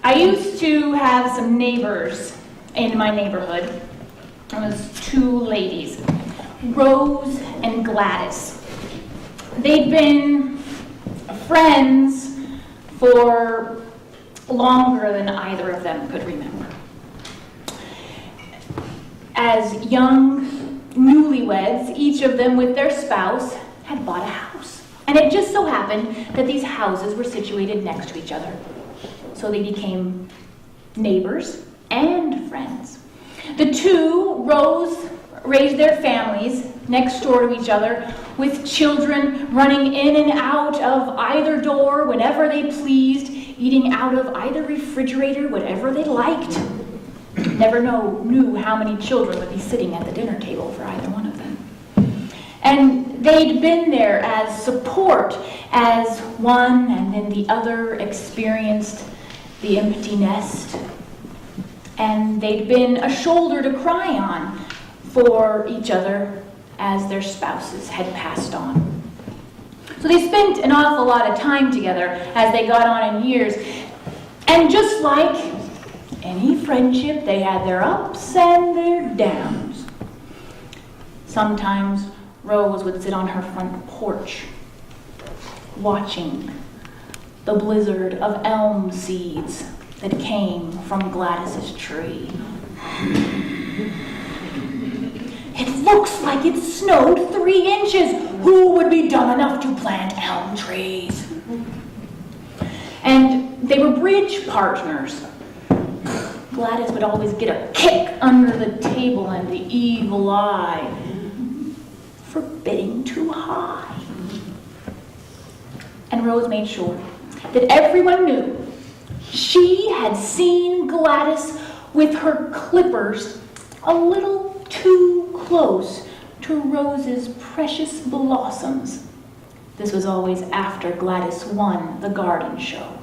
I used to have some neighbors in my neighborhood. It was two ladies, Rose and Gladys. They'd been friends for longer than either of them could remember. As young newlyweds, each of them with their spouse had bought a house. And it just so happened that these houses were situated next to each other. So they became neighbors and friends. The two, Rose, raised their families next door to each other, with children running in and out of either door whenever they pleased, eating out of either refrigerator, whatever they liked. Never knew how many children would be sitting at the dinner table for either one of them. And they'd been there as support as one and then the other experienced the empty nest. And they'd been a shoulder to cry on for each other as their spouses had passed on. So they spent an awful lot of time together as they got on in years. And just like any friendship, they had their ups and their downs. Sometimes Rose would sit on her front porch, watching the blizzard of elm seeds that came from Gladys's tree. It looks like it snowed 3 inches. Who would be dumb enough to plant elm trees? And they were bridge partners. Gladys would always get a kick under the table and the evil eye for bidding too high. And Rose made sure that everyone knew she had seen Gladys with her clippers a little too close to Rose's precious blossoms. This was always after Gladys won the garden show.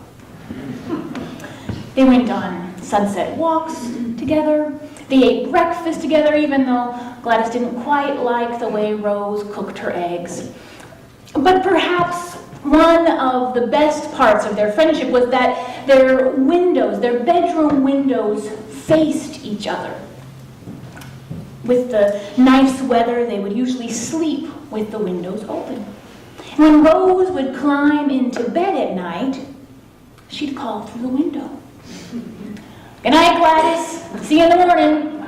They went on sunset walks together. They ate breakfast together, even though Gladys didn't quite like the way Rose cooked her eggs. But perhaps one of the best parts of their friendship was that their windows, their bedroom windows, faced each other. With the nice weather, they would usually sleep with the windows open. When Rose would climb into bed at night, she'd call through the window. "Good night, Gladys. See you in the morning."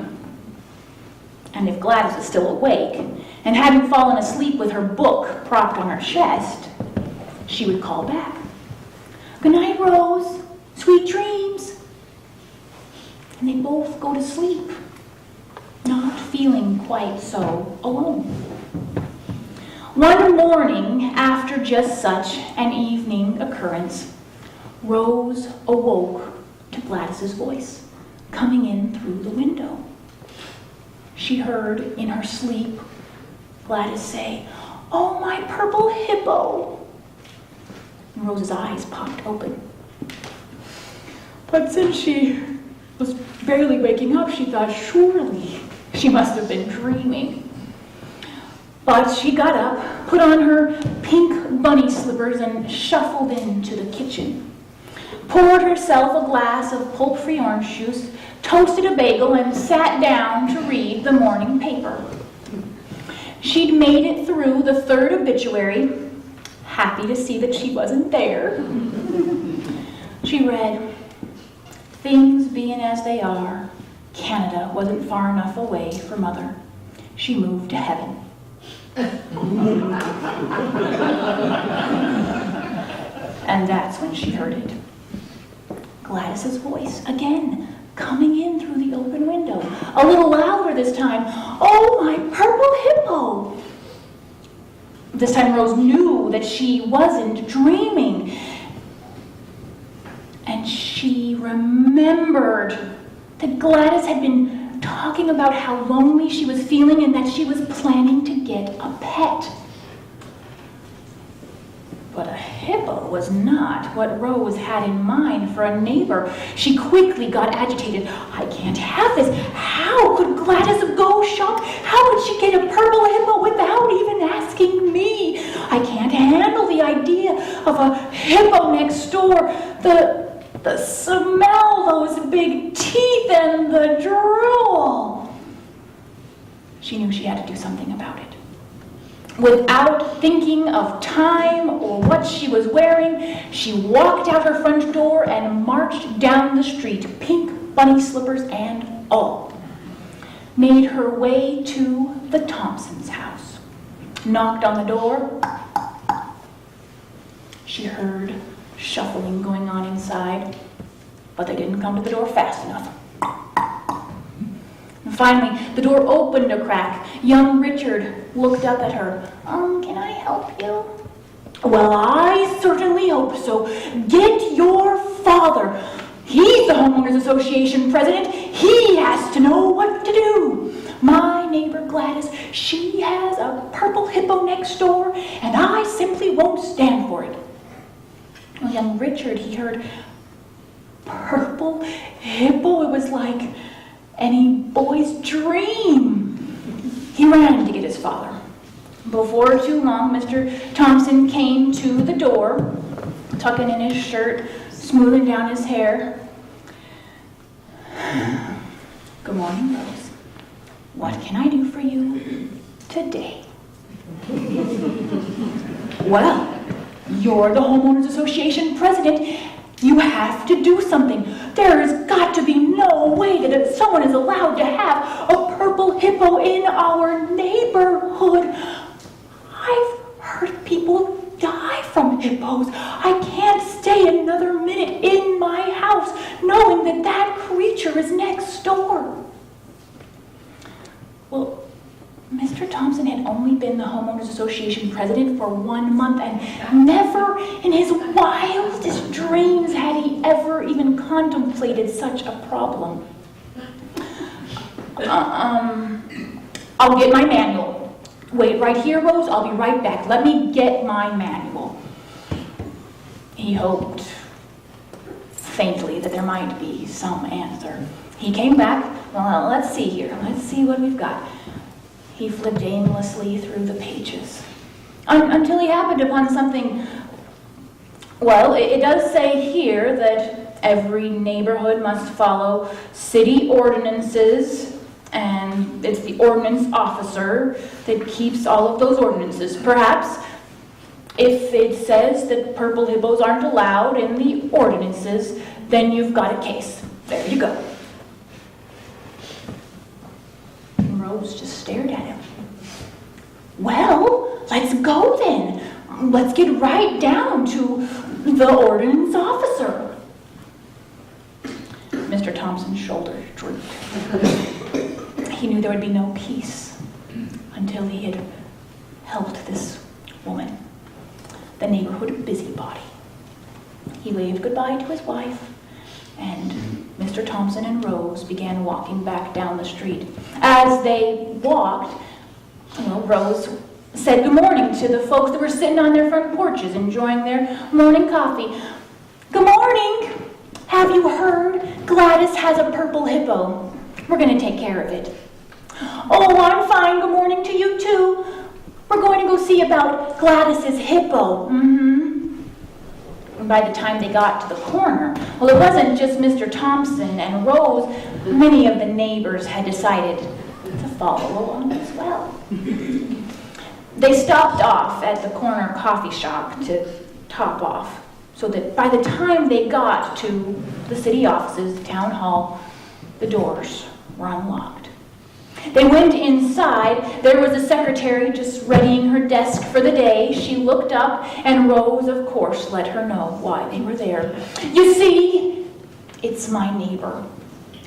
And if Gladys was still awake and hadn't fallen asleep with her book propped on her chest, she would call back, "Good night, Rose. Sweet dreams." And they both go to sleep, not feeling quite so alone. One morning, after just such an evening occurrence, Rose awoke to Gladys's voice coming in through the window. She heard in her sleep Gladys say, "Oh, my purple hippo." And Rose's eyes popped open. But since she was barely waking up, she thought surely she must have been dreaming. But she got up, put on her pink bunny slippers, and shuffled into the kitchen. Poured herself a glass of pulp-free orange juice, toasted a bagel, and sat down to read the morning paper. She'd made it through the 3rd obituary, happy to see that she wasn't there. She read, "Things being as they are, Canada wasn't far enough away for Mother. She moved to heaven." And that's when she heard it. Gladys's voice again, coming in through the open window, a little louder this time. "Oh, my purple hippo." This time Rose knew that she wasn't dreaming. And she remembered that Gladys had been talking about how lonely she was feeling and that she was planning to get a pet. But a hippo was not what Rose had in mind for a neighbor. She quickly got agitated. "I can't have this. How could Gladys go shop? How would she get a purple hippo without even asking me? I can't handle the idea of a hippo next door. The The smell, those big teeth, and the drool. She knew she had to do something about it. Without thinking of time or what she was wearing, she walked out her front door and marched down the street, pink bunny slippers and all. Made her way to the Thompsons' house. Knocked on the door. She heard shuffling going on inside, but they didn't come to the door fast enough. And finally, the door opened a crack. Young Richard looked up at her. Can I help you? Well, I certainly hope so. Get your father. He's the Homeowners Association president. He has to know what to do. My neighbor Gladys, she has a purple hippo next door, and I simply won't stand for it. Well, young Richard, he heard purple hippo. It was like any boy's dream. He ran to get his father. Before too long, Mr. Thompson came to the door, tucking in his shirt, smoothing down his hair. Good morning, Rose. What can I do for you today? Well, you're the Homeowners Association president. You have to do something. There has got to be no way that someone is allowed to have a purple hippo in our neighborhood. I've heard people die from hippos. I can't stay another minute in my house knowing that that creature is next door. Well, Mr. Thompson had only been the Homeowners Association president for 1 month, and never in his wildest dreams had he ever even contemplated such a problem. I'll get my manual. Wait right here, Rose. I'll be right back. Let me get my manual. He hoped faintly that there might be some answer. He came back. Well, let's see here. Let's see what we've got. He flipped aimlessly through the pages until he happened upon something. Well, it does say here that every neighborhood must follow city ordinances, and it's the ordinance officer that keeps all of those ordinances. Perhaps if it says that purple hippos aren't allowed in the ordinances, then you've got a case. There you go. Rose just stared at him. Well, let's go then. Let's get right down to the ordinance officer. Mr. Thompson's shoulders drooped. He knew there would be no peace until he had helped this woman, the neighborhood busybody. He waved goodbye to his wife, and Mr. Thompson and Rose began walking back down the street. As they walked, Rose said good morning to the folks that were sitting on their front porches enjoying their morning coffee. Good morning. Have you heard? Gladys has a purple hippo. We're going to take care of it. Oh, I'm fine. Good morning to you too. We're going to go see about Gladys's hippo. And by the time they got to the corner, well, it wasn't just Mr. Thompson and Rose. Many of the neighbors had decided to follow along as well. They stopped off at the corner coffee shop to top off, so that by the time they got to the city offices, the town hall, the doors were unlocked. They went inside. There was a secretary just readying her desk for the day. She looked up, and Rose, of course, let her know why they were there. You see, it's my neighbor.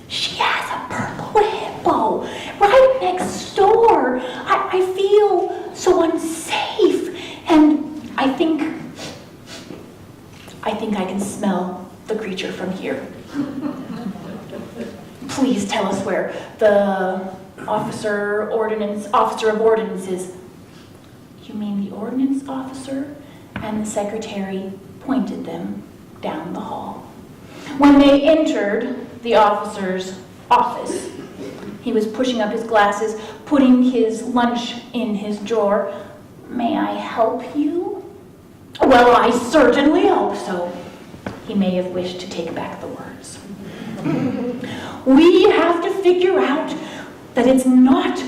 She has a purple hippo right next door. I feel so unsafe, and I think I can smell the creature from here. Please tell us where the officer of ordinances. You mean the ordinance officer? And the secretary pointed them down the hall. When they entered the officer's office, he was pushing up his glasses, putting his lunch in his drawer. May I help you? Well, I certainly hope so. he may have wished to take back the words. We have to figure out that it's not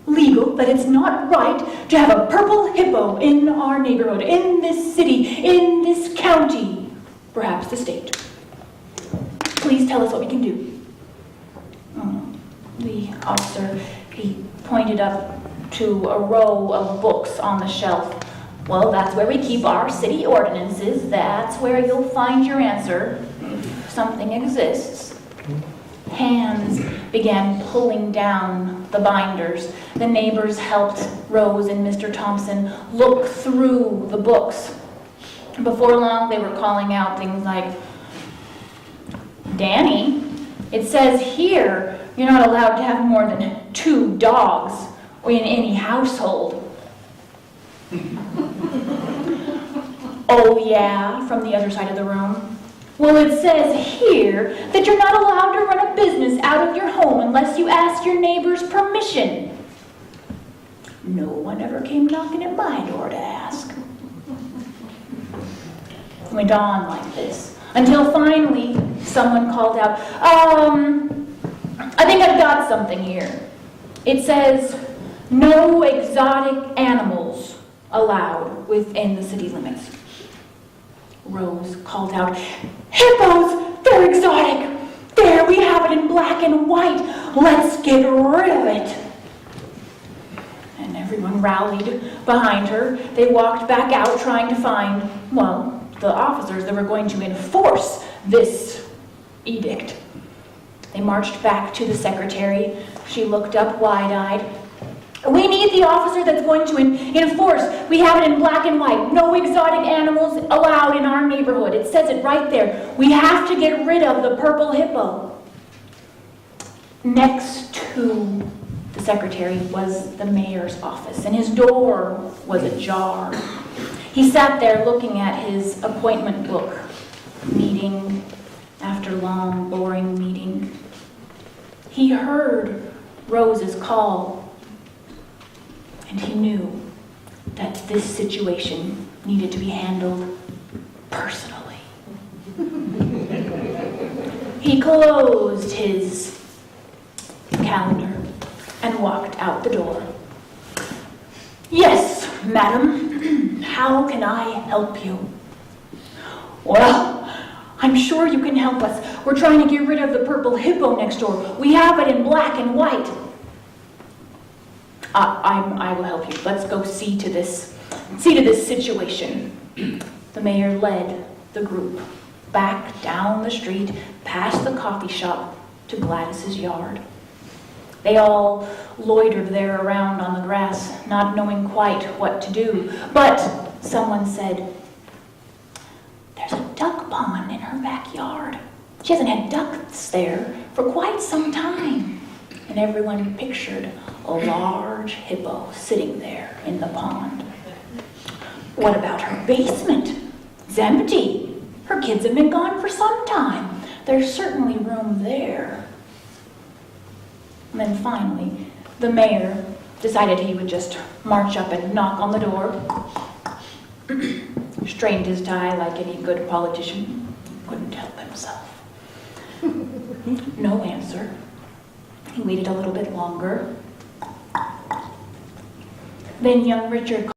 legal, that it's not right to have a purple hippo in our neighborhood, in this city, in this county, perhaps the state. Please tell us what we can do. The officer, he pointed up to a row of books on the shelf. Well, that's where we keep our city ordinances. That's where you'll find your answer, if something exists. Hands began pulling down the binders. The neighbors helped Rose and Mr. Thompson look through the books. Before long, they were calling out things like, Danny, it says here you're not allowed to have more than 2 dogs in any household. Oh yeah, from the other side of the room. Well, it says here that you're not allowed to run a business out of your home unless you ask your neighbor's permission. No one ever came knocking at my door to ask. It went on like this, until finally someone called out, I think I've got something here. It says, no exotic animals allowed within the city limits. Rose called out, hippos, they're exotic. There, we have it in black and white. Let's get rid of it. And everyone rallied behind her. They walked back out trying to find, well, the officers that were going to enforce this edict. They marched back to the secretary. She looked up wide-eyed. We need the officer that's going to enforce. We have it in black and white. No exotic animals allowed in our neighborhood. It says it right there. We have to get rid of the purple hippo. Next to the secretary was the mayor's office, and his door was ajar. He sat there looking at his appointment book, meeting after long, boring meeting. He heard Rose's call, and he knew that this situation needed to be handled personally. He closed his calendar and walked out the door. Yes, madam, how can I help you? Well, I'm sure you can help us. We're trying to get rid of the purple hippo next door. We have it in black and white. I will help you. Let's go see to this situation. The mayor led the group back down the street, past the coffee shop, to Gladys's yard. They all loitered there around on the grass, not knowing quite what to do. But someone said, there's a duck pond in her backyard. She hasn't had ducks there for quite some time. And everyone pictured a large hippo sitting there in the pond. What about her basement? It's empty. Her kids have been gone for some time. There's certainly room there. And then finally, the mayor decided he would just march up and knock on the door. Strained his tie like any good politician. Couldn't help himself. No answer. He waited a little bit longer. Then young Richard